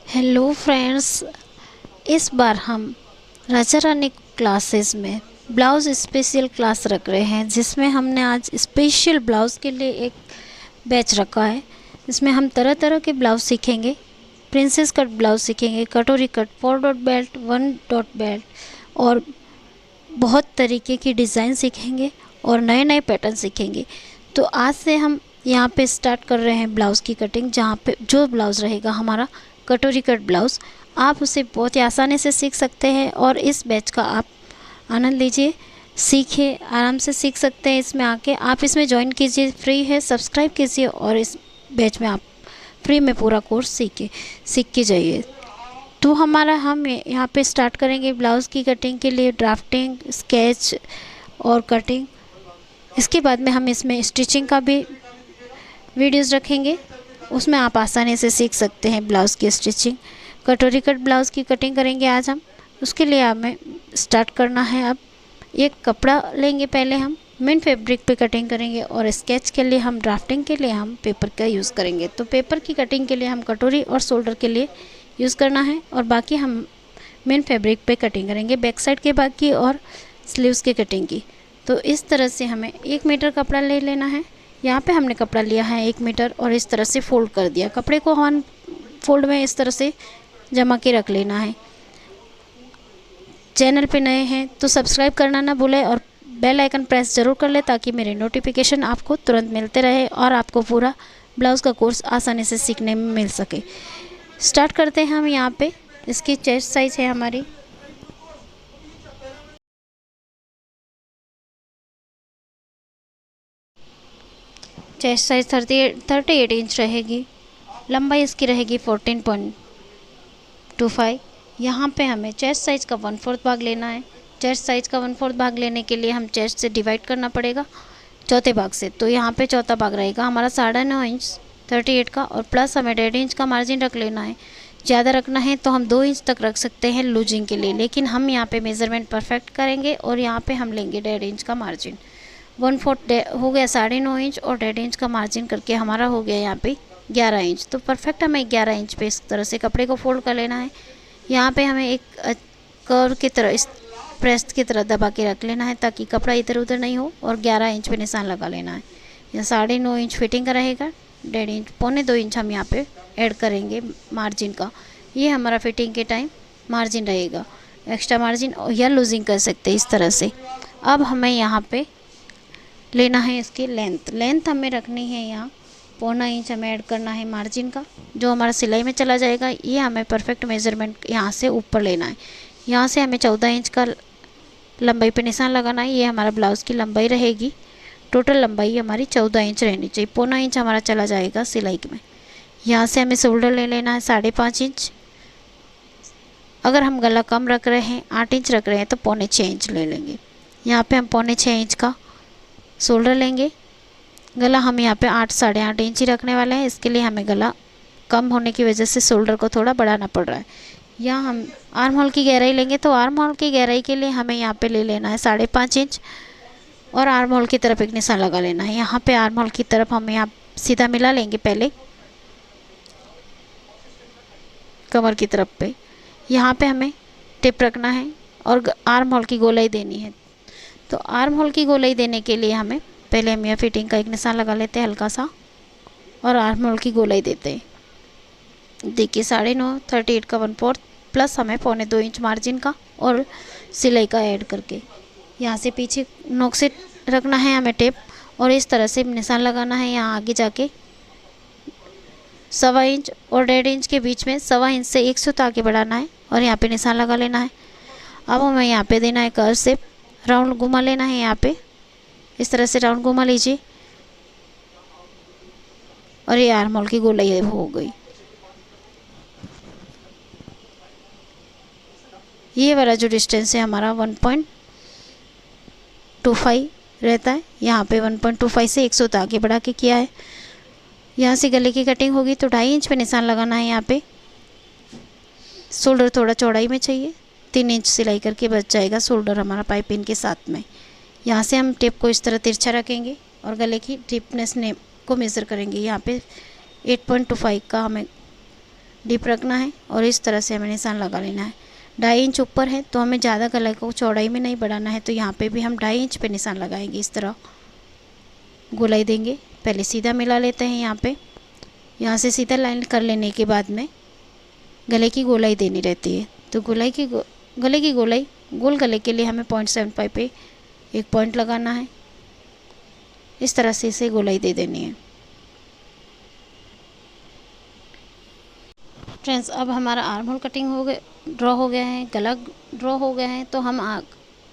Hello friends, इस बार हम Raja Rani classes में ब्लाउज़ स्पेशल क्लास रख रहे हैं, जिसमें हमने आज स्पेशल ब्लाउज़ के लिए एक बैच रखा है। इसमें हम तरह तरह के ब्लाउज़ सीखेंगे। प्रिंसेस कट ब्लाउज़ सीखेंगे, कटोरी cut, 4 dot belt, 1 dot belt और बहुत तरीके की डिज़ाइन सीखेंगे और नए नए पैटर्न सीखेंगे। तो आज से हम यहाँ पे स्टार्ट कर रहे हैं ब्लाउज़ की कटिंग, जहाँ पे जो ब्लाउज़ रहेगा हमारा कटोरी कट ब्लाउज़, आप उसे बहुत ही आसानी से सीख सकते हैं और इस बैच का आप आनंद लीजिए, सीखिए, आराम से सीख सकते हैं। इसमें आके आप इसमें ज्वाइन कीजिए, फ्री है, सब्सक्राइब कीजिए और इस बैच में आप फ्री में पूरा कोर्स सीख के जाइए। तो हम यहाँ पे स्टार्ट करेंगे ब्लाउज़ की कटिंग के लिए ड्राफ्टिंग, स्केच और कटिंग। इसके बाद में हम इसमें स्टिचिंग का भी वीडियोस रखेंगे, उसमें आप आसानी से सीख सकते हैं ब्लाउज़ की स्टिचिंग। कटोरी कट ब्लाउज़ की कटिंग करेंगे आज हम। उसके लिए हमें स्टार्ट करना है। अब एक कपड़ा लेंगे, पहले हम मेन फैब्रिक पे कटिंग करेंगे और स्केच के लिए हम ड्राफ्टिंग के लिए हम पेपर का यूज़ करेंगे। तो पेपर की कटिंग के लिए हम कटोरी और शोल्डर के लिए यूज़ करना है और बाकी हम मेन फैब्रिक पे कटिंग करेंगे, बैक साइड के बाकी और स्लीव्स की कटिंग की। तो इस तरह से हमें 1 मीटर कपड़ा ले लेना है। यहाँ पे हमने कपड़ा लिया है 1 मीटर और इस तरह से फोल्ड कर दिया। कपड़े को 1 फोल्ड में इस तरह से जमा के रख लेना है। चैनल पे नए हैं तो सब्सक्राइब करना ना भूलें और बेल आइकन प्रेस ज़रूर कर ले, ताकि मेरे नोटिफिकेशन आपको तुरंत मिलते रहे और आपको पूरा ब्लाउज़ का कोर्स आसानी से सीखने में मिल सके। स्टार्ट करते हैं हम। यहाँ पे इसकी चेस्ट साइज़ है हमारी चेस्ट साइज़ 38 इंच रहेगी। लंबाई इसकी रहेगी 14.25। यहाँ पे हमें चेस्ट साइज़ का 1/4 भाग लेना है। चेस्ट साइज़ का 1/4 भाग लेने के लिए हम चेस्ट से डिवाइड करना पड़ेगा चौथे भाग से। तो यहाँ पे चौथा भाग रहेगा हमारा 9.5 इंच 38 का और प्लस हमें 1.5 इंच का मार्जिन रख लेना है। ज़्यादा रखना है तो हम 2 इंच तक रख सकते हैं लूजिंग के लिए, लेकिन हम यहाँ पे मेज़रमेंट परफेक्ट करेंगे और यहाँ पे हम लेंगे 1.5 इंच का मार्जिन। 1/4 हो गया 9.5 इंच और 1.5 इंच का मार्जिन करके हमारा हो गया यहाँ पे 11 इंच। तो परफेक्ट हमें 11 इंच पे इस तरह से कपड़े को फोल्ड कर लेना है। यहाँ पे हमें एक कर्व की तरह, इस प्रेस की तरह दबा के रख लेना है ताकि कपड़ा इधर उधर नहीं हो और 11 इंच पे निशान लगा लेना है। यहाँ 9.5 इंच फिटिंग का रहेगा, 1.5 इंच, 1.25 इंच हम यहाँ पे ऐड करेंगे मार्जिन का। ये हमारा फिटिंग के टाइम मार्जिन रहेगा। एक्स्ट्रा मार्जिन या लूजिंग कर सकते हैं इस तरह से। अब हमें यहाँ पे लेना है इसकी लेंथ हमें रखनी है यहाँ 1.25 इंच हमें ऐड करना है मार्जिन का, जो हमारा सिलाई में चला जाएगा। ये हमें परफेक्ट मेज़रमेंट यहाँ से ऊपर लेना है। यहाँ से हमें 14 इंच का लंबाई पे निशान लगाना है। ये हमारा ब्लाउज़ की लंबाई रहेगी। टोटल लंबाई हमारी 14 इंच रहनी चाहिए। 1.25 इंच हमारा चला जाएगा सिलाई में। यहाँ से हमें शोल्डर ले लेना है 5.5 इंच। अगर हम गला कम रख रहे हैं, 8 इंच रख रहे हैं, तो 6.25 इंच ले लेंगे। यहाँ पे हम 6.25 इंच का शोल्डर लेंगे। गला हम यहाँ पे 8-8.5 इंच ही रखने वाले हैं। इसके लिए हमें गला कम होने की वजह से शोल्डर को थोड़ा बढ़ाना पड़ रहा है। यहाँ हम आर्म होल की गहराई लेंगे, तो आर्म होल की गहराई के लिए हमें यहाँ पे ले लेना है 5.5 इंच और आर्म होल की तरफ एक निशान लगा लेना है। यहाँ पे आर्म होल की तरफ हम यहाँ सीधा मिला लेंगे पहले कमर की तरफ पे। यहाँ पे हमें टिप रखना है और आर्म होल की गोलाई देनी है। तो आर्म होल की गोलाई देने के लिए हमें पहले हम यहाँ फिटिंग का एक निशान लगा लेते हैं हल्का सा और आर्म होल की गोलाई देते हैं। देखिए 9.5, 38 का 1/4 प्लस हमें 2.25 इंच मार्जिन का और सिलाई का ऐड करके यहाँ से पीछे नोक से रखना है हमें टेप और इस तरह से निशान लगाना है। यहाँ आगे जाके 1.25 इंच और 1.5 इंच के बीच में 1.25 इंच से 1 सूत आगे बढ़ाना है और यहाँ पे निशान लगा लेना है। अब हमें यहाँ पे देना है कर्व से राउंड घुमा लेना है। यहाँ पे इस तरह से राउंड घुमा लीजिए और ये आर्म होल की गोलाई हो गई। ये वाला जो डिस्टेंस है हमारा 1.25 रहता है। यहाँ पे 1.25 से 1 सूत आगे बढ़ा के किया है। यहाँ से गले की कटिंग होगी तो 2.5 इंच पे निशान लगाना है। यहाँ पे शोल्डर थोड़ा चौड़ाई में चाहिए, 3 इंच सिलाई करके बच जाएगा शोल्डर हमारा पाइपिंग के साथ में। यहाँ से हम टेप को इस तरह तिरछा रखेंगे और गले की डीपनेस को मेज़र करेंगे। यहाँ पे 8.25 का हमें डीप रखना है और इस तरह से हमें निशान लगा लेना है। 2.5 इंच ऊपर है तो हमें ज़्यादा गला को चौड़ाई में नहीं बढ़ाना है, तो यहाँ पे भी हम 2.5 इंच पे निशान लगाएंगे। इस तरह गोलाई देंगे। पहले सीधा मिला लेते हैं यहाँ पे। यहाँ से सीधा लाइन कर लेने के बाद में गले की गोलाई देनी रहती है। तो गले की गोलाई गोल गले के लिए हमें 0.75 पे एक पॉइंट लगाना है। इस तरह से इसे गोलाई दे देनी है। फ्रेंड्स, अब हमारा आर्म होल कटिंग ड्रॉ हो गया है, गला ड्रॉ हो गया है, तो हम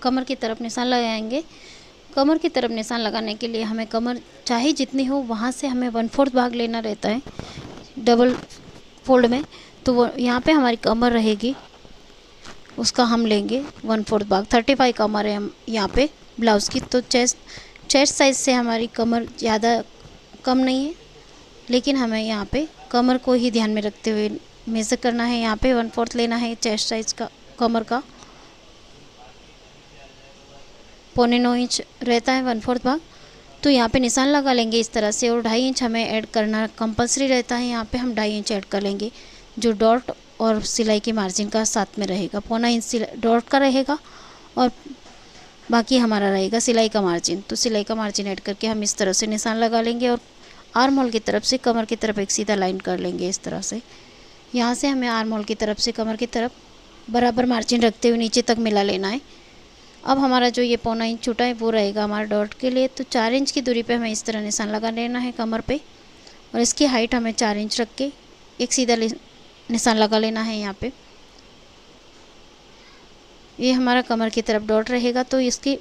कमर की तरफ निशान लगाएंगे। कमर की तरफ निशान लगाने के लिए हमें कमर चाहे जितनी हो वहाँ से हमें 1/4 भाग लेना रहता है डबल फोल्ड में। तो वो यहाँ पे हमारी कमर रहेगी, उसका हम लेंगे 1/4 भाग। 35 कमर है हम यहाँ पे ब्लाउज़ की। तो चेस्ट साइज़ से हमारी कमर ज़्यादा कम नहीं है, लेकिन हमें यहाँ पे कमर को ही ध्यान में रखते हुए मेज़र करना है। यहाँ पे 1/4 लेना है चेस्ट साइज़ का कमर का। 9.25 इंच रहता है 1/4 भाग। तो यहाँ पे निशान लगा लेंगे इस तरह से, और 2.5 इंच हमें ऐड करना कंपलसरी रहता है। यहाँ पे हम 2.5 इंच ऐड कर लेंगे, जो डॉट और सिलाई की मार्जिन का साथ में रहेगा। 0.25 इंच डॉट का रहेगा और बाकी हमारा रहेगा सिलाई का मार्जिन। तो सिलाई का मार्जिन ऐड करके हम इस तरह से निशान लगा लेंगे और आर्म होल की तरफ से कमर की तरफ एक सीधा लाइन कर लेंगे इस तरह से। यहाँ से हमें आर्म होल की तरफ से कमर की तरफ बराबर मार्जिन रखते हुए नीचे तक मिला लेना है। अब हमारा जो ये 0.25 इंच छूटा है वो रहेगा हमारा डॉट के लिए। तो 4 इंच की दूरी पे हमें इस तरह निशान लगा लेना है कमर पे, और इसकी हाइट हमें 4 इंच रख के एक सीधा निशान लगा लेना है यहाँ पे। ये हमारा कमर की तरफ डॉट रहेगा, तो इसकी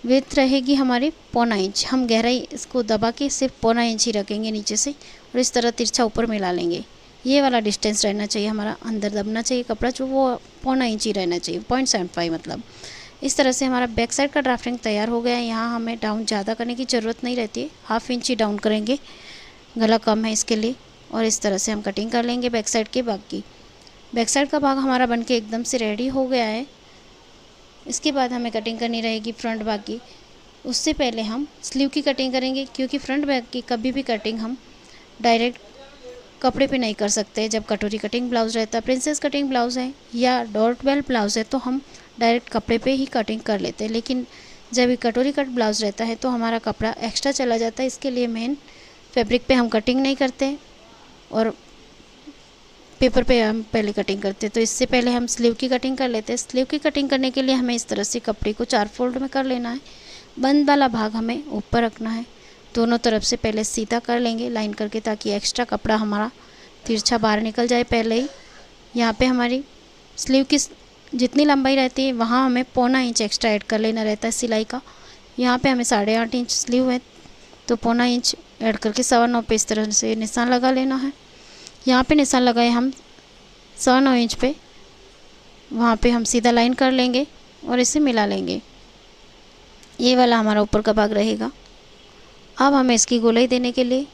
विड्थ रहेगी हमारी 0.25 इंच। हम गहराई इसको दबा के सिर्फ 0.25 इंच ही रखेंगे नीचे से, और इस तरह तिरछा ऊपर मिला लेंगे। ये वाला डिस्टेंस रहना चाहिए हमारा, अंदर दबना चाहिए कपड़ा, जो वो 0.25 इंच ही रहना चाहिए, 0.75 मतलब। इस तरह से हमारा बैक साइड का ड्राफ्टिंग तैयार हो गया है। यहाँ हमें डाउन ज़्यादा करने की ज़रूरत नहीं रहती है, 1/2 इंच ही डाउन करेंगे, गला कम है इसके लिए। और इस तरह से हम कटिंग कर लेंगे बैक साइड के भाग की। बैक साइड का भाग हमारा बनके एकदम से रेडी हो गया है। इसके बाद हमें कटिंग करनी रहेगी फ्रंट भाग की। उससे पहले हम स्लीव की कटिंग करेंगे, क्योंकि फ्रंट बैक की कभी भी कटिंग हम डायरेक्ट कपड़े पे नहीं कर सकते। जब कटोरी कटिंग ब्लाउज़ रहता है, प्रिंसेस कटिंग ब्लाउज़ है या डॉट बेल ब्लाउज़ है, तो हम डायरेक्ट कपड़े पे ही कटिंग कर लेते हैं। लेकिन जब ये कटोरी कट ब्लाउज़ रहता है तो हमारा कपड़ा एक्स्ट्रा चला जाता है। इसके लिए मेन फैब्रिक पे हम कटिंग नहीं करते और पेपर पे हम पहले कटिंग करते हैं। तो इससे पहले हम स्लीव की कटिंग कर लेते हैं। स्लीव की कटिंग करने के लिए हमें इस तरह से कपड़े को 4 फोल्ड में कर लेना है। बंद वाला भाग हमें ऊपर रखना है। दोनों तरफ से पहले सीधा कर लेंगे लाइन करके, ताकि एक्स्ट्रा कपड़ा हमारा तिरछा बाहर निकल जाए पहले ही। यहाँ पे हमारी स्लीव की जितनी लंबाई रहती है वहाँ हमें 0.25 इंच एक्स्ट्रा ऐड कर लेना रहता है सिलाई का। यहाँ पे हमें 8.5 इंच स्लीव है, तो 0.25 इंच ऐड करके 9.25 पे इस तरह से निशान लगा लेना है। यहाँ पे निशान लगाए हम 9.25 इंच पे, वहाँ पे हम सीधा लाइन कर लेंगे और इसे मिला लेंगे। ये वाला हमारा ऊपर का भाग रहेगा। अब हमें इसकी गोलाई देने के लिए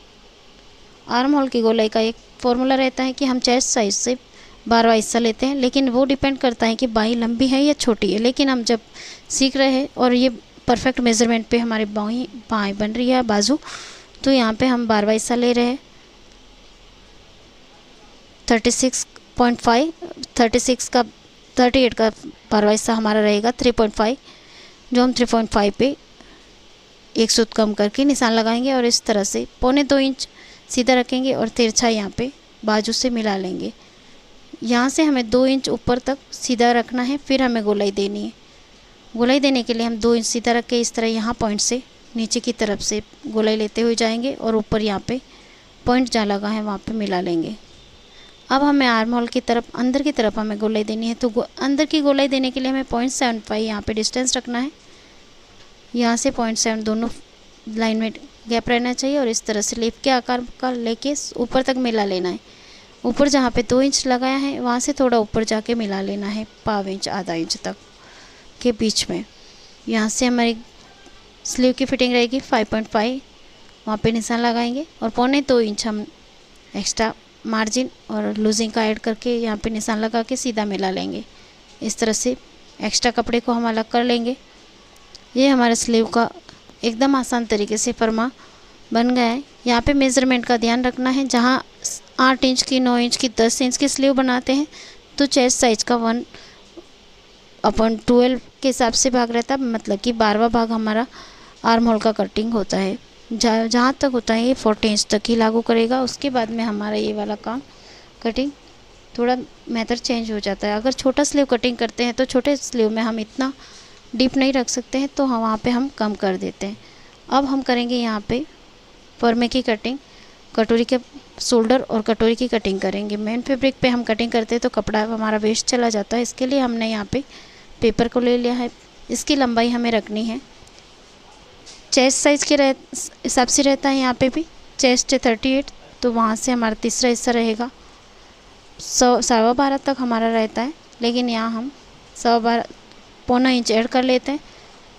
आर्म होल की गोलाई का एक फॉर्मूला रहता है कि हम चेस्ट साइज से 12वां हिस्सा लेते हैं, लेकिन वो डिपेंड करता है कि बाहीं लंबी है या छोटी है। लेकिन हम जब सीख रहे हैं और ये परफेक्ट मेज़रमेंट पे हमारी बाहीं बन रही है बाजू, तो यहाँ पे हम 12वां हिस्सा ले रहे हैं। 36.5 36 का 38 का 12वां हिस्सा हमारा रहेगा 3.5, जो हम 3.5 पे एक सूत कम करके निशान लगाएंगे और इस तरह से 2.25 इंच सीधा रखेंगे और तिरछा यहाँ पे बाजू से मिला लेंगे। यहाँ से हमें 2 इंच ऊपर तक सीधा रखना है, फिर हमें गोलाई देनी है। गोलाई देने के लिए हम 2 इंच सीधा रख के इस तरह यहाँ पॉइंट से नीचे की तरफ से गोलाई लेते हुए जाएंगे और ऊपर यहाँ पे पॉइंट जहाँ लगा है वहाँ पे मिला लेंगे। अब हमें आर्म होल की तरफ अंदर की तरफ हमें गोलाई देनी है, तो अंदर की गोलाई देने के लिए हमें 0.75 यहाँ पे डिस्टेंस रखना है। यहाँ से 0.7 दोनों लाइन में गैप रहना चाहिए और इस तरह से लीफ के आकार का लेके ऊपर तक मिला लेना है। ऊपर जहाँ पे 2 इंच लगाया है वहाँ से थोड़ा ऊपर जाके मिला लेना है, 1/4 इंच आधा इंच तक के बीच में। यहाँ से हमारी स्लीव की फिटिंग रहेगी 5.5, वहाँ पे निशान लगाएंगे और 2.25 इंच हम एक्स्ट्रा मार्जिन और लूजिंग का ऐड करके यहाँ पे निशान लगा के सीधा मिला लेंगे। इस तरह से एक्स्ट्रा कपड़े को हम अलग कर लेंगे। ये हमारे स्लीव का एकदम आसान तरीके से फरमा बन गया है। यहाँ पे मेज़रमेंट का ध्यान रखना है, जहाँ 8 इंच की, 9 इंच की, 10 इंच की स्लीव बनाते हैं तो चेस्ट साइज़ का 1/12 के हिसाब से भाग रहता है, मतलब कि 12वां भाग हमारा आर्म होल का कटिंग होता है। जहाँ तक होता है ये 40 इंच तक ही लागू करेगा। उसके बाद में हमारा ये वाला काम कटिंग थोड़ा मेथड चेंज हो जाता है। अगर छोटा स्लीव कटिंग करते हैं तो छोटे स्लीव में हम इतना डीप नहीं रख सकते हैं, तो हम वहाँ पे हम कम कर देते हैं। अब हम करेंगे यहाँ पे परमे की कटिंग, कटोरी के शोल्डर और कटोरी की कटिंग करेंगे। मेन फैब्रिक पे हम कटिंग करते हैं तो कपड़ा हमारा वेस्ट चला जाता है, इसके लिए हमने यहाँ पे पेपर को ले लिया है। इसकी लंबाई हमें रखनी है चेस्ट साइज़ के हिसाब से रहता है। यहाँ पे भी चेस्ट है 38, तो वहाँ से हमारा तीसरा हिस्सा रहेगा 12.25 तक हमारा रहता है, लेकिन यहाँ हम 12.25 पौना इंच ऐड कर लेते हैं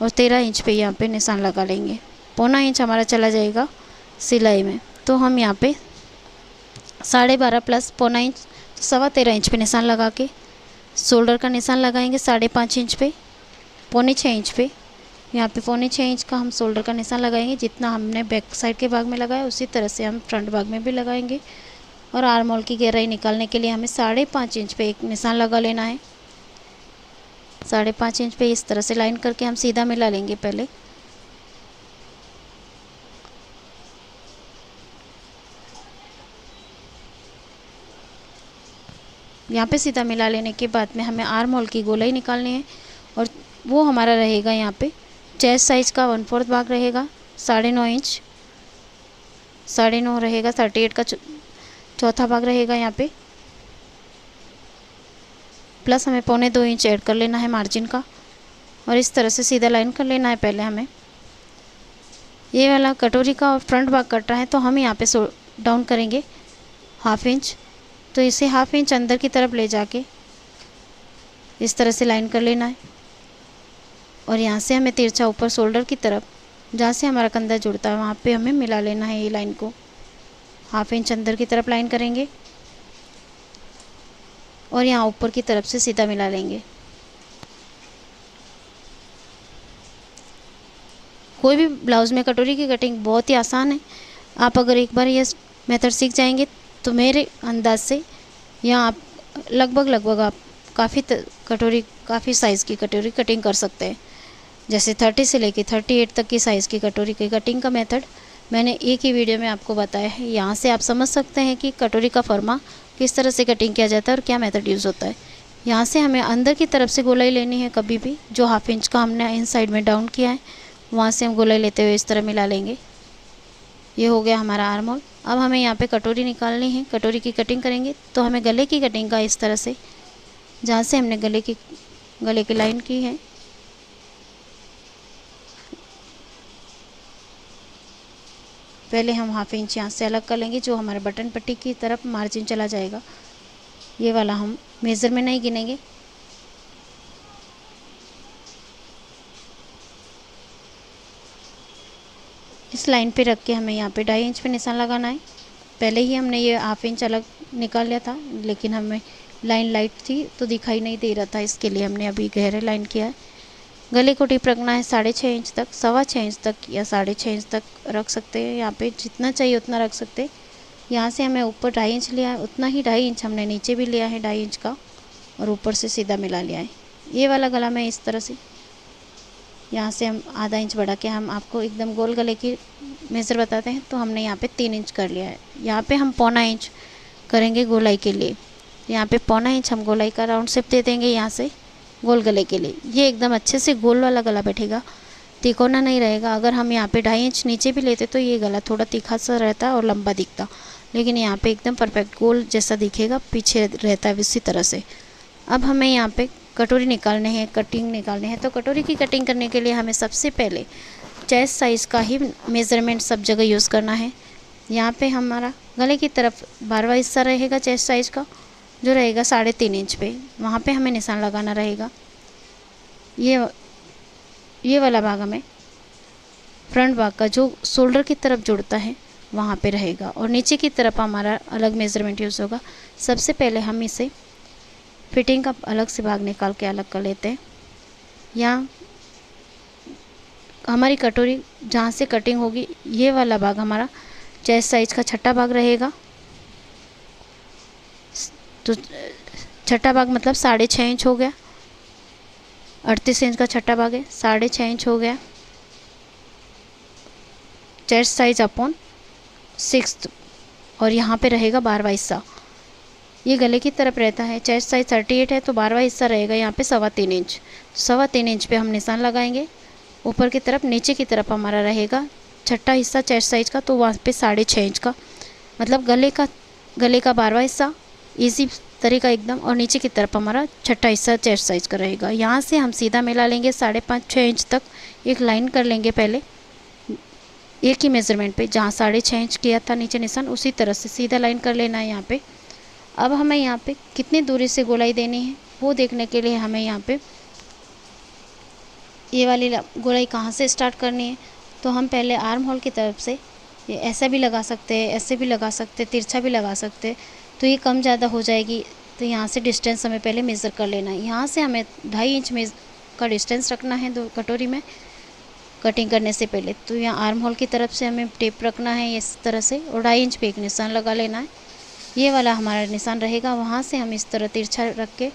और 13 इंच पे यहाँ पे निशान लगा लेंगे। पौना इंच हमारा चला जाएगा सिलाई में, तो हम यहाँ पे 12.5 प्लस पौना इंच 13.25 इंच पे निशान लगा के शोल्डर का निशान लगाएंगे 5.5 इंच पे, 5.25 इंच पे। यहाँ पे 5.25 इंच का हम शोल्डर का निशान लगाएंगे। जितना हमने बैक साइड के भाग में लगाया उसी तरह से हम फ्रंट भाग में भी लगाएंगे। और आर्म होल की गहराई निकालने के लिए हमें 5.5 इंच पे एक निशान लगा लेना है। 5.5 इंच पे इस तरह से लाइन करके हम सीधा मिला लेंगे। पहले यहाँ पे सीधा मिला लेने के बाद में हमें आर्म होल की गोलाई निकालनी है, और वो हमारा रहेगा यहाँ पे चेस्ट साइज़ का 1/4 भाग रहेगा 9.5 इंच, 9.5 रहेगा। 38 का चौथा भाग रहेगा यहाँ पे, प्लस हमें 1.25 इंच ऐड कर लेना है मार्जिन का, और इस तरह से सीधा लाइन कर लेना है। पहले हमें ये वाला कटोरी का और फ्रंट भाग कट रहा है तो हम यहाँ पे डाउन करेंगे 1/2 इंच, तो इसे 1/2 इंच अंदर की तरफ ले जाके इस तरह से लाइन कर लेना है। और यहाँ से हमें तिरछा ऊपर शोल्डर की तरफ, जहाँ से हमारा कंधा जुड़ता है वहाँ पे हमें मिला लेना है। ये लाइन को 1/2 इंच अंदर की तरफ लाइन करेंगे और यहाँ ऊपर की तरफ से सीधा मिला लेंगे। कोई भी ब्लाउज़ में कटोरी की कटिंग बहुत ही आसान है। आप अगर एक बार ये मेथड सीख जाएंगे तो मेरे अंदाज से यहाँ आप लगभग आप काफ़ी साइज़ की कटोरी कटिंग कर सकते हैं। जैसे 30 से लेके 38 तक की साइज़ की कटोरी की कटिंग का मेथड मैंने एक ही वीडियो में आपको बताया है। यहाँ से आप समझ सकते हैं कि कटोरी का फरमा किस तरह से कटिंग किया जाता है और क्या मेथड यूज़ होता है। यहाँ से हमें अंदर की तरफ से गोलाई लेनी है। कभी भी जो 1/2 इंच का हमने इन साइड में डाउन किया है वहाँ से हम गोलाई लेते हुए इस तरह मिला लेंगे। ये हो गया हमारा आर्म होल। अब हमें यहाँ पे कटोरी निकालनी है, कटोरी की कटिंग करेंगे तो हमें गले की कटिंग का इस तरह से, जहाँ से हमने गले की लाइन की है, पहले हम 1/2 इंच यहाँ से अलग कर लेंगे। जो हमारे बटन पट्टी की तरफ मार्जिन चला जाएगा, ये वाला हम मेज़र में नहीं गिनेंगे। इस लाइन पे रख के हमें यहाँ पे 2.5 इंच पे निशान लगाना है। पहले ही हमने ये 1/2 इंच अलग निकाल लिया था, लेकिन हमें लाइन लाइट थी तो दिखाई नहीं दे रहा था, इसके लिए हमने अभी गहरे लाइन किया है। गले को टिप रखना है 6.5 इंच तक, 6.25 इंच तक या 6.5 इंच तक रख सकते हैं। यहाँ पे जितना चाहिए उतना रख सकते हैं। यहाँ से हमें ऊपर 2.5 इंच लिया है, उतना ही 2.5 इंच हमने नीचे भी लिया है 2.5 इंच का, और ऊपर से सीधा मिला लिया है। ये वाला गला में इस तरह से यहाँ से हम आधा इंच बढ़ा के हम आपको एकदम गोल गले की मेज़र बताते हैं, तो हमने यहाँ पे 3 इंच कर लिया है। यहाँ पे हम 1.25 इंच करेंगे गोलाई के लिए। यहाँ पे 1.25 इंच हम गोलाई का राउंड शेप दे देंगे यहाँ से गोल गले के लिए। ये एकदम अच्छे से गोल वाला गला बैठेगा, तिकोना नहीं रहेगा। अगर हम यहाँ पे 2.5 इंच नीचे भी लेते तो ये गला थोड़ा तीखा सा रहता और लंबा दिखता, लेकिन यहाँ पे एकदम परफेक्ट गोल जैसा दिखेगा, पीछे रहता है इसी तरह से। अब हमें यहाँ पे कटोरी निकालने हैं, कटिंग निकालने हैं। तो कटोरी की कटिंग करने के लिए हमें सबसे पहले चेस्ट साइज़ का ही मेज़रमेंट सब जगह यूज़ करना है। यहाँ पे हमारा गले की तरफ 12वां हिस्सा रहेगा चेस्ट साइज़ का, जो रहेगा 3.5 इंच पे, वहाँ पे हमें निशान लगाना रहेगा। ये वाला भाग हमें फ्रंट भाग का जो शोल्डर की तरफ जुड़ता है वहाँ पे रहेगा, और नीचे की तरफ हमारा अलग मेज़रमेंट यूज़ होगा। सबसे पहले हम इसे फिटिंग का अलग से भाग निकाल के अलग कर लेते हैं। यहाँ हमारी कटोरी जहाँ से कटिंग होगी, ये वाला भाग हमारा चेस्ट साइज़ का 6ठा भाग रहेगा। तो छठा भाग मतलब 6.5 इंच हो गया। 38 इंच का छठा भाग है, 6.5 इंच हो गया। चेस्ट साइज अपॉन 6 और यहाँ पे रहेगा 12वां हिस्सा। ये गले की तरफ रहता है। चेस्ट साइज 38 है तो 12वां हिस्सा रहेगा यहाँ पे 3.25 इंच। 3.25 इंच पे हम निशान लगाएंगे। ऊपर की तरफ नीचे की तरफ हमारा रहेगा छठा हिस्सा चेस्ट साइज का, तो वहाँ पे 6.5 इंच का, मतलब गले का 12वां हिस्सा इजी तरीका एकदम, और नीचे की तरफ हमारा छठा हिस्सा चेस्ट साइज का रहेगा। यहाँ से हम सीधा मिला लेंगे 5.5-6 इंच तक एक लाइन कर लेंगे। पहले एक ही मेज़रमेंट पे जहाँ 6.5 इंच किया था नीचे निशान, उसी तरह से सीधा लाइन कर लेना है यहाँ पे। अब हमें यहाँ पे कितनी दूरी से गोलाई देनी है वो देखने के लिए हमें यहाँ पे ये वाली गोलाई कहाँ से स्टार्ट करनी है, तो हम पहले आर्म होल की तरफ से ये ऐसा भी लगा सकते हैं, ऐसे भी लगा सकते हैं, तिरछा भी लगा सकते हैं। तो ये कम ज़्यादा हो जाएगी, तो यहाँ से डिस्टेंस हमें पहले मेज़र कर लेना है। यहाँ से हमें 2.5 इंच में का डिस्टेंस रखना है दो कटोरी में कटिंग करने से पहले। तो यहाँ आर्म होल की तरफ से हमें टेप रखना है इस तरह से, और 2.5 इंच पे एक निशान लगा लेना है। ये वाला हमारा निशान रहेगा। वहाँ से हम इस तरह तिरछा रख के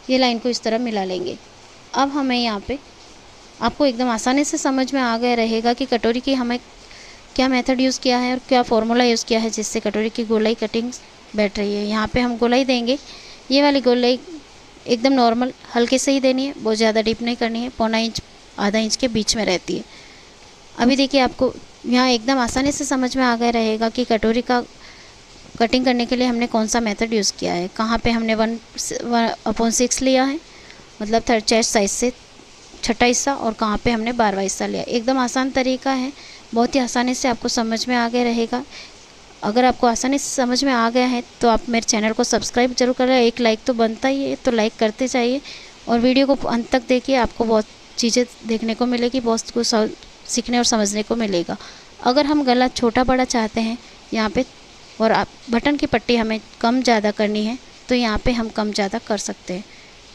ये लाइन को इस तरह मिला लेंगे। अब हमें यहाँ पे आपको एकदम आसानी से समझ में आ गया रहेगा कि कटोरी की हमें क्या मेथड यूज़ किया है और क्या फॉर्मूला यूज़ किया है जिससे कटोरी की गोलाई कटिंग बैठ रही है। यहाँ पे हम गोलाई देंगे, ये वाली गोलाई एकदम नॉर्मल हल्के से ही देनी है, बहुत ज़्यादा डीप नहीं करनी है। 0.25 इंच आधा इंच के बीच में रहती है। अभी देखिए आपको यहाँ एकदम आसानी से समझ में आ गया रहेगा कि कटोरी का कटिंग करने के लिए हमने कौन सा मेथड यूज़ किया है। कहाँ पे हमने 1/6 लिया है, मतलब थर्ड चेस्ट साइज से छठा हिस्सा, और कहाँ पे हमने 12वां हिस्सा लिया। एकदम आसान तरीका है, बहुत ही आसानी से आपको समझ में आ गया रहेगा। अगर आपको आसानी से समझ में आ गया है तो आप मेरे चैनल को सब्सक्राइब जरूर करें। एक लाइक तो बनता ही है, तो लाइक करते जाइए और वीडियो को अंत तक देखिए। आपको बहुत चीज़ें देखने को मिलेगी, बहुत कुछ सीखने और समझने को मिलेगा। अगर हम गला छोटा बड़ा चाहते हैं यहाँ पे, और आप बटन की पट्टी हमें कम ज़्यादा करनी है, तो यहाँ पे हम कम ज़्यादा कर सकते हैं।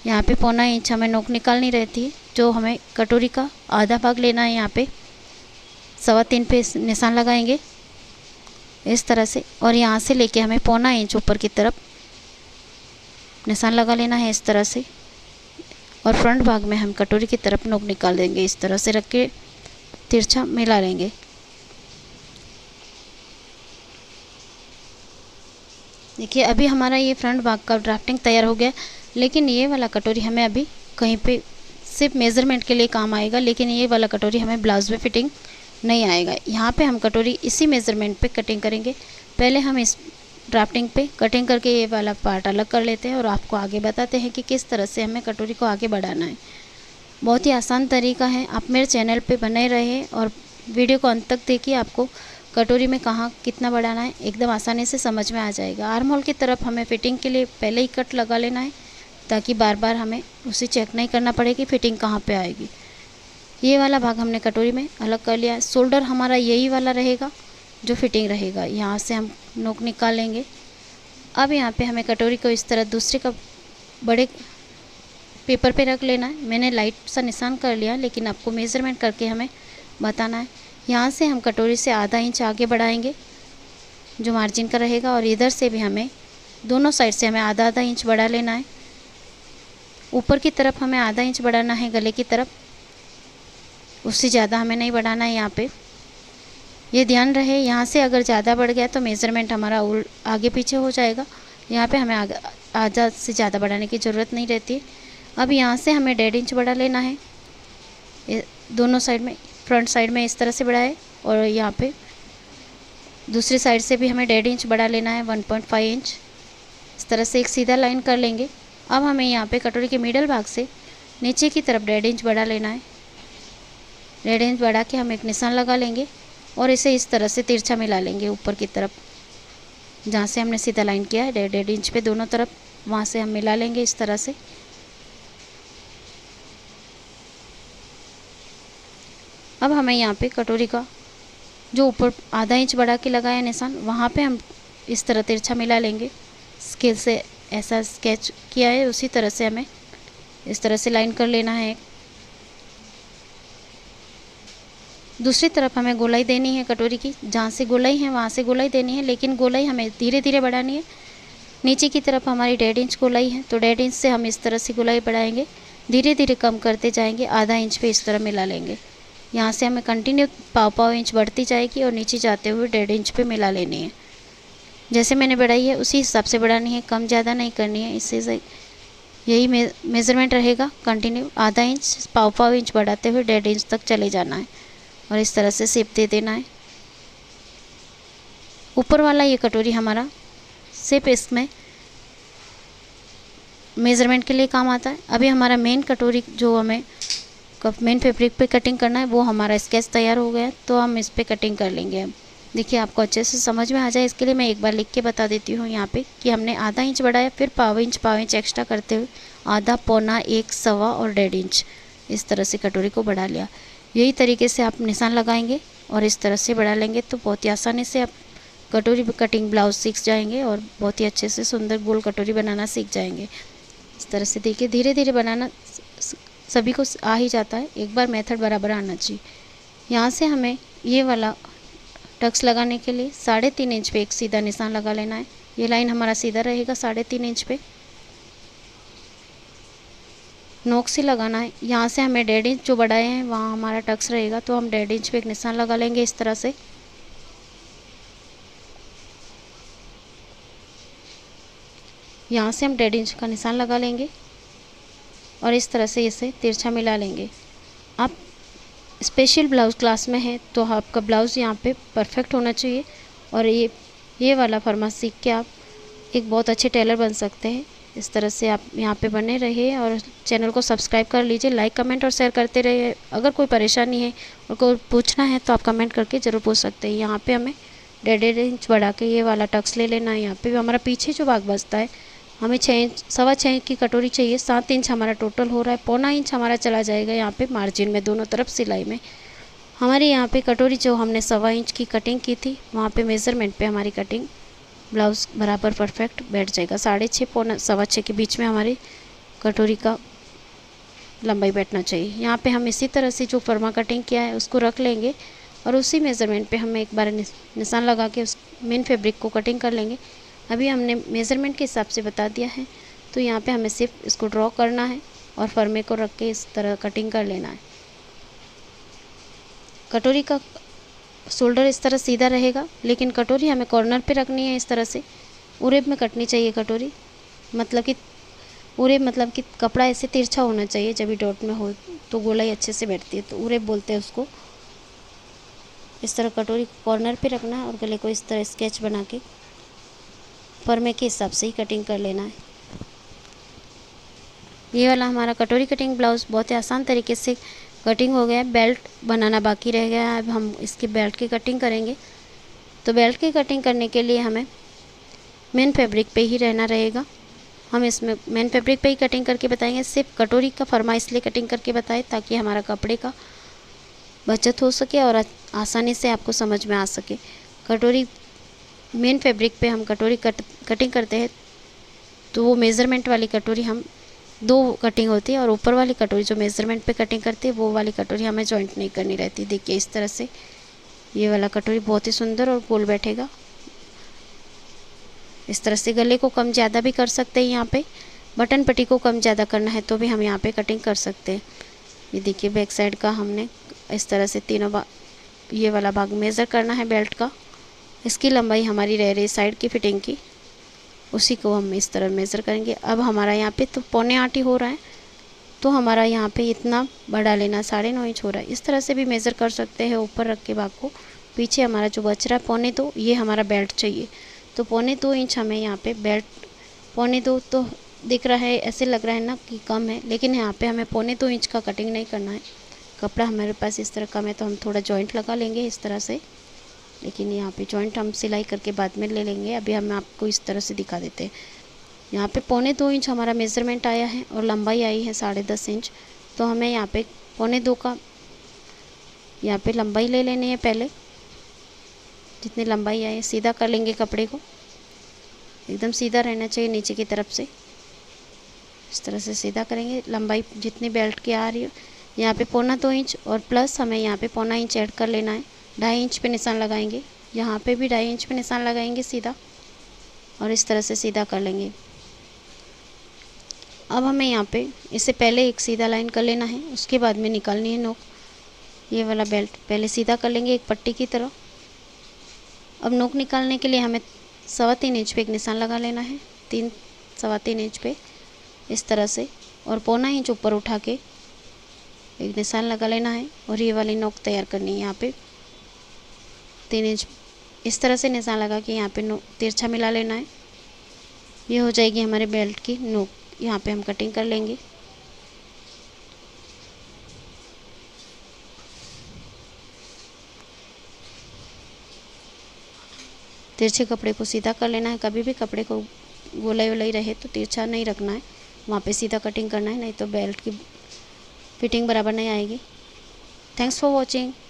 यहाँ पे 0.25 इंच हमें नोक निकालनी रहती है, जो हमें कटोरी का आधा भाग लेना है। यहाँ पे 3.25 पे निशान लगाएंगे इस तरह से, और यहाँ से लेके हमें 0.25 इंच ऊपर की तरफ निशान लगा लेना है इस तरह से, और फ्रंट भाग में हम कटोरी की तरफ नोक निकाल देंगे। इस तरह से रख के तिरछा मिला लेंगे। देखिए अभी हमारा ये फ्रंट भाग का ड्राफ्टिंग तैयार हो गया, लेकिन ये वाला कटोरी हमें अभी कहीं पे सिर्फ मेज़रमेंट के लिए काम आएगा, लेकिन ये वाला कटोरी हमें ब्लाउज में फिटिंग नहीं आएगा। यहाँ पे हम कटोरी इसी मेज़रमेंट पे कटिंग करेंगे। पहले हम इस ड्राफ्टिंग पे कटिंग करके ये वाला पार्ट अलग कर लेते हैं और आपको आगे बताते हैं कि किस तरह से हमें कटोरी को आगे बढ़ाना है। बहुत ही आसान तरीका है, आप मेरे चैनल पे बने रहे और वीडियो को अंत तक देखिए। आपको कटोरी में कहाँ कितना बढ़ाना है एकदम आसानी से समझ में आ जाएगा। आर्म होल की तरफ हमें फिटिंग के लिए पहले ही कट लगा लेना है, ताकि बार बार हमें उसे चेक नहीं करना पड़े कि फिटिंग कहाँ पे आएगी। ये वाला भाग हमने कटोरी में अलग कर लिया है। शोल्डर हमारा यही वाला रहेगा जो फिटिंग रहेगा। यहाँ से हम नोक निकाल लेंगे। अब यहाँ पे हमें कटोरी को इस तरह दूसरे का बड़े पेपर पे रख लेना है। मैंने लाइट सा निशान कर लिया, लेकिन आपको मेज़रमेंट करके हमें बताना है। यहाँ से हम कटोरी से आधा इंच आगे बढ़ाएंगे जो मार्जिन का रहेगा, और इधर से भी हमें दोनों साइड से हमें आधा आधा इंच बढ़ा लेना है। ऊपर की तरफ हमें आधा इंच बढ़ाना है गले की तरफ, उससे ज़्यादा हमें नहीं बढ़ाना है। यहाँ पे ये ध्यान रहे, यहाँ से अगर ज़्यादा बढ़ गया तो मेज़रमेंट हमारा आगे पीछे हो जाएगा। यहाँ पे हमें आधा से ज़्यादा बढ़ाने की ज़रूरत नहीं रहती है। अब यहाँ से हमें 1.5 इंच बढ़ा लेना है दोनों साइड में। फ्रंट साइड में इस तरह से बढ़ाए, और यहाँ पे दूसरी साइड से भी हमें 1.5 इंच बढ़ा लेना है, 1.5 इंच। इस तरह से एक सीधा लाइन कर लेंगे। अब हमें यहाँ पे कटोरी के मिडल भाग से नीचे की तरफ 1.5 इंच बढ़ा लेना है। 1.5 इंच बढ़ा के हम एक निशान लगा लेंगे और इसे इस तरह से तिरछा मिला लेंगे ऊपर की तरफ, जहाँ से हमने सीधा लाइन किया है 1.5 इंच पे दोनों तरफ, वहाँ से हम मिला लेंगे इस तरह से। अब हमें यहाँ पे कटोरी का जो ऊपर आधा इंच बढ़ा के लगाया निशान, वहाँ पे हम इस तरह तिरछा मिला लेंगे। स्केल से ऐसा स्केच किया है, उसी तरह से हमें इस तरह से लाइन कर लेना है। दूसरी तरफ हमें गोलाई देनी है कटोरी की, जहाँ से गोलाई है वहाँ से गोलाई देनी है, लेकिन गोलाई हमें धीरे धीरे बढ़ानी है। नीचे की तरफ हमारी 1.5 इंच गोलाई है, तो 1.5 इंच से हम इस तरह से गोलाई बढ़ाएंगे, धीरे धीरे कम करते जाएंगे, आधा इंच पे इस तरह मिला लेंगे। यहाँ से हमें कंटिन्यू पाव इंच बढ़ती जाएगी और नीचे जाते हुए 1.5 इंच पे मिला लेनी है। जैसे मैंने बढ़ाई है उसी हिसाब से बढ़ानी है, कम ज़्यादा नहीं करनी है। इससे यही मेज़रमेंट रहेगा, कंटिन्यू आधा इंच पाव इंच बढ़ाते हुए 1.5 इंच तक चले जाना है और इस तरह से शेप दे देना है। ऊपर वाला ये कटोरी हमारा सिर्फ इसमें मेज़रमेंट के लिए काम आता है। अभी हमारा मेन कटोरी जो हमें मेन फैब्रिक पे कटिंग करना है वो हमारा स्केच तैयार हो गया है, तो हम इस पे कटिंग कर लेंगे। अब देखिए आपको अच्छे से समझ में आ जाए इसके लिए मैं एक बार लिख के बता देती हूँ यहाँ पे कि हमने आधा इंच बढ़ाया, फिर पाव इंच एक्स्ट्रा करते हुए आधा, पौना, 1, सवा और 1.5 इंच इस तरह से कटोरी को बढ़ा लिया। यही तरीके से आप निशान लगाएंगे और इस तरह से बढ़ा लेंगे तो बहुत ही आसानी से आप कटोरी कटिंग ब्लाउज सीख जाएंगे और बहुत ही अच्छे से सुंदर गोल कटोरी बनाना सीख जाएंगे। इस तरह से देखिए धीरे धीरे बनाना सभी को आ ही जाता है, एक बार मेथड बराबर आना चाहिए। यहाँ से हमें ये वाला टक्स लगाने के लिए 3.5 इंच पे एक सीधा निशान लगा लेना है। ये लाइन हमारा सीधा रहेगा 3.5 इंच पे, नोक से लगाना है। यहाँ से हमें 1.5 इंच जो बढ़ाए हैं वहाँ हमारा टक्स रहेगा, तो हम 1.5 इंच पे एक निशान लगा लेंगे इस तरह से। यहाँ से हम 1.5 इंच का निशान लगा लेंगे और इस तरह से इसे तिरछा मिला लेंगे। आप स्पेशल ब्लाउज क्लास में हैं तो आपका ब्लाउज़ यहाँ पे परफेक्ट होना चाहिए और ये वाला फर्मा सीख के आप एक बहुत अच्छे टेलर बन सकते हैं। इस तरह से आप यहाँ पे बने रहिए और चैनल को सब्सक्राइब कर लीजिए, लाइक कमेंट और शेयर करते रहिए। अगर कोई परेशानी है और कोई पूछना है तो आप कमेंट करके ज़रूर पूछ सकते हैं। यहाँ पे हमें 1.5 इंच बढ़ा के ये वाला टक्स ले लेना है। यहाँ पे हमारा पीछे जो भाग बचता है हमें 6 इंच, 6.25 इंच की कटोरी चाहिए, 7 इंच हमारा टोटल हो रहा है, पौना इंच हमारा चला जाएगा यहाँ पे मार्जिन में, दोनों तरफ सिलाई में। हमारे यहाँ पे कटोरी जो हमने 1.25 इंच की कटिंग की थी वहाँ पे मेज़रमेंट पे हमारी कटिंग ब्लाउज़ बराबर परफेक्ट बैठ जाएगा। 6.5, पौना 6.25 के बीच में हमारी कटोरी का लंबाई बैठना चाहिए। यहाँ पे हम इसी तरह से जो फर्मा कटिंग किया है उसको रख लेंगे और उसी मेज़रमेंट पे हम एक बार निशान लगा के उस मेन फैब्रिक को कटिंग कर लेंगे। अभी हमने मेज़रमेंट के हिसाब से बता दिया है, तो यहाँ पे हमें सिर्फ इसको ड्रॉ करना है और फर्मे को रख के इस तरह कटिंग कर लेना है। कटोरी का शोल्डर इस तरह सीधा रहेगा, लेकिन कटोरी हमें कॉर्नर पे रखनी है इस तरह से। उरेब में कटनी चाहिए कटोरी, मतलब कि उरेब मतलब कि कपड़ा ऐसे तिरछा होना चाहिए, जब भी डॉट में हो तो गोलाई अच्छे से बैठती है, तो उरेब बोलते हैं उसको। इस तरह कटोरी कॉर्नर पे रखना है और गले को इस तरह स्केच बना के फर्मे के हिसाब से ही कटिंग कर लेना है। ये वाला हमारा कटोरी कटिंग ब्लाउज़ बहुत ही आसान तरीके से कटिंग हो गया है। बेल्ट बनाना बाकी रह गया है, अब हम इसके बेल्ट की कटिंग करेंगे। तो बेल्ट की कटिंग करने के लिए हमें मेन फैब्रिक पे ही रहना रहेगा। हम इसमें मेन फैब्रिक पे ही कटिंग करके बताएंगे। सिर्फ कटोरी का फर्मा इसलिए कटिंग करके बताएं ताकि हमारा कपड़े का बचत हो सके और आसानी से आपको समझ में आ सके। कटोरी मेन फैब्रिक पे हम कटोरी कटिंग करते हैं तो वो मेज़रमेंट वाली कटोरी हम 2 कटिंग होती है और ऊपर वाली कटोरी जो मेज़रमेंट पे कटिंग करती है वो वाली कटोरी हमें जॉइंट नहीं करनी रहती। देखिए इस तरह से ये वाला कटोरी बहुत ही सुंदर और गोल बैठेगा। इस तरह से गले को कम ज़्यादा भी कर सकते हैं। यहाँ पे बटन पट्टी को कम ज़्यादा करना है तो भी हम यहाँ पे कटिंग कर सकते हैं। ये देखिए बैक साइड का हमने इस तरह से तीनों ये वाला भाग मेज़र करना है बेल्ट का। इसकी लंबाई हमारी रह रही साइड की फिटिंग की, उसी को हम इस तरह मेज़र करेंगे। अब हमारा यहाँ पे तो 7.25 ही हो रहा है, तो हमारा यहाँ पे इतना बढ़ा लेना 9.5 इंच हो रहा है। इस तरह से भी मेज़र कर सकते हैं ऊपर रख के भाग को। पीछे हमारा जो बच रहा है 1.25, ये हमारा बेल्ट चाहिए, तो 1.25 इंच हमें यहाँ पे बेल्ट 1.25 तो दिख रहा है, ऐसे लग रहा है ना कि कम है, लेकिन यहाँ पे हमें 1.25 इंच का कटिंग नहीं करना है। कपड़ा हमारे पास इस तरह कम है तो हम थोड़ा जॉइंट लगा लेंगे इस तरह से, लेकिन यहाँ पे जॉइंट हम सिलाई करके बाद में ले लेंगे। अभी हम आपको इस तरह से दिखा देते हैं। यहाँ पे 1.25 इंच हमारा मेज़रमेंट आया है और लंबाई आई है 10.5 इंच, तो हमें यहाँ पे 1.25 का यहाँ पे लंबाई ले लेनी है। पहले जितनी लंबाई आई सीधा कर लेंगे, कपड़े को एकदम सीधा रहना चाहिए नीचे की तरफ से, इस तरह से सीधा करेंगे। लंबाई जितनी बेल्ट की आ रही है यहाँ पे 1.25 इंच और प्लस हमें यहाँ पे 1.25 इंच ऐड कर लेना है। 2.5 इंच पे निशान लगाएंगे, यहाँ पे भी 2.5 इंच पे निशान लगाएंगे सीधा। और इस तरह से सीधा कर लेंगे। अब हमें यहाँ पे इससे पहले एक सीधा लाइन कर लेना है, उसके बाद में निकालनी है नोक। ये वाला बेल्ट पहले सीधा कर लेंगे एक पट्टी की तरह। अब नोक निकालने के लिए हमें 3.25 इंच पे एक निशान लगा लेना है, 3-3.25 इंच पे इस तरह से, और 0.25 इंच ऊपर उठा के एक निशान लगा लेना है और ये वाली नोक तैयार करनी है। यहाँ पे 3 इंच इस तरह से निशान लगा के यहाँ पे नोक तिरछा मिला लेना है। ये हो जाएगी हमारे बेल्ट की नोक। यहाँ पे हम कटिंग कर लेंगे। तिरछे कपड़े को सीधा कर लेना है। कभी भी कपड़े को गोलाई वोलाई रहे तो तिरछा नहीं रखना है, वहाँ पे सीधा कटिंग करना है, नहीं तो बेल्ट की फिटिंग बराबर नहीं आएगी। Thanks for watching.